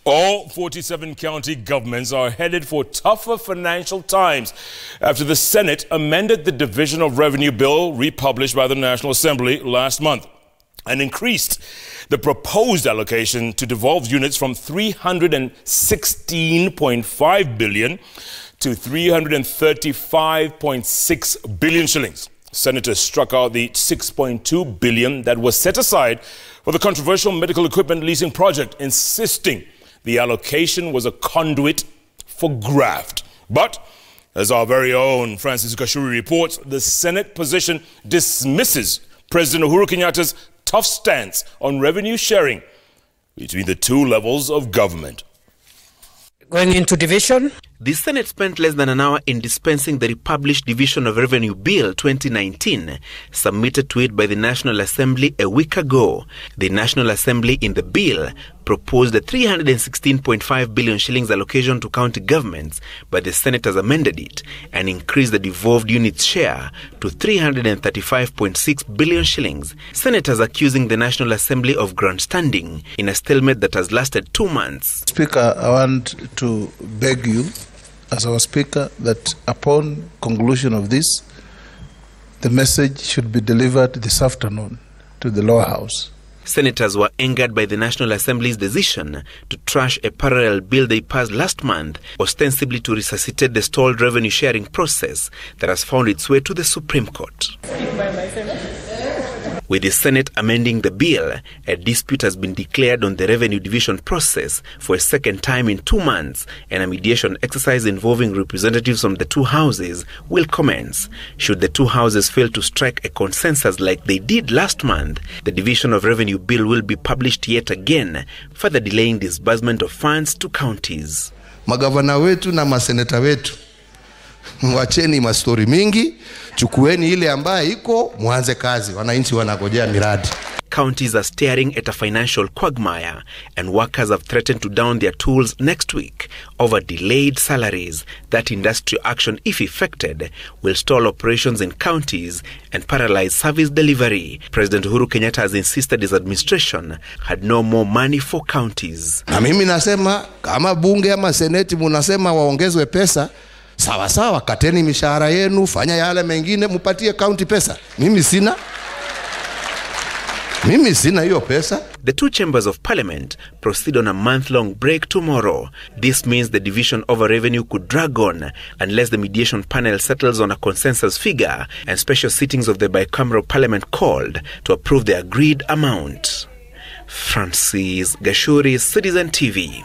All 47 county governments are headed for tougher financial times after the Senate amended the Division of Revenue Bill republished by the National Assembly last month and increased the proposed allocation to devolved units from 316.5 billion to 335.6 billion shillings. Senators struck out the 6.2 billion that was set aside for the controversial medical equipment leasing project, insisting the allocation was a conduit for graft. But, as our very own Francis Gashuri reports, the Senate position dismisses President Uhuru Kenyatta's tough stance on revenue sharing between the two levels of government. Going into division, the Senate spent less than an hour in dispensing the republished Division of Revenue Bill 2019, submitted to it by the National Assembly a week ago. The National Assembly in the bill proposed a 316.5 billion shillings allocation to county governments, but the Senate has amended it and increased the devolved units share to 335.6 billion shillings. Senators accusing the National Assembly of grandstanding in a stalemate that has lasted 2 months. Speaker, I want to beg you, as our Speaker, that upon conclusion of this, the message should be delivered this afternoon to the lower house. Senators were angered by the National Assembly's decision to trash a parallel bill they passed last month, ostensibly to resuscitate the stalled revenue sharing process that has found its way to the Supreme Court. With the Senate amending the bill, a dispute has been declared on the revenue division process for a second time in 2 months, and a mediation exercise involving representatives from the two houses will commence. Should the two houses fail to strike a consensus like they did last month, the Division of Revenue Bill will be published yet again, further delaying disbursement of funds to counties. Magavana wetu na maseneta wetu, mwacheni mastori mingi, chukueni ile ambaye iko, muanze kazi. Wananchi wanagojea miradi. Counties are staring at a financial quagmire, and workers have threatened to down their tools next week over delayed salaries. That industrial action, if effected, will stall operations in counties and paralyze service delivery. President Uhuru Kenyatta has insisted his administration had no more money for counties. Na mimi nasema, kama bunge ama seneti munasema waongezwe pesa, sawa sawa, kateni mishahara yenu, fanya yale mengine, mupatie county pesa. Mimi sina hiyo pesa. The two chambers of parliament proceed on a month-long break tomorrow. This means the division over revenue could drag on unless the mediation panel settles on a consensus figure and special sittings of the bicameral parliament called to approve the agreed amount. Francis Gashuri, Citizen TV.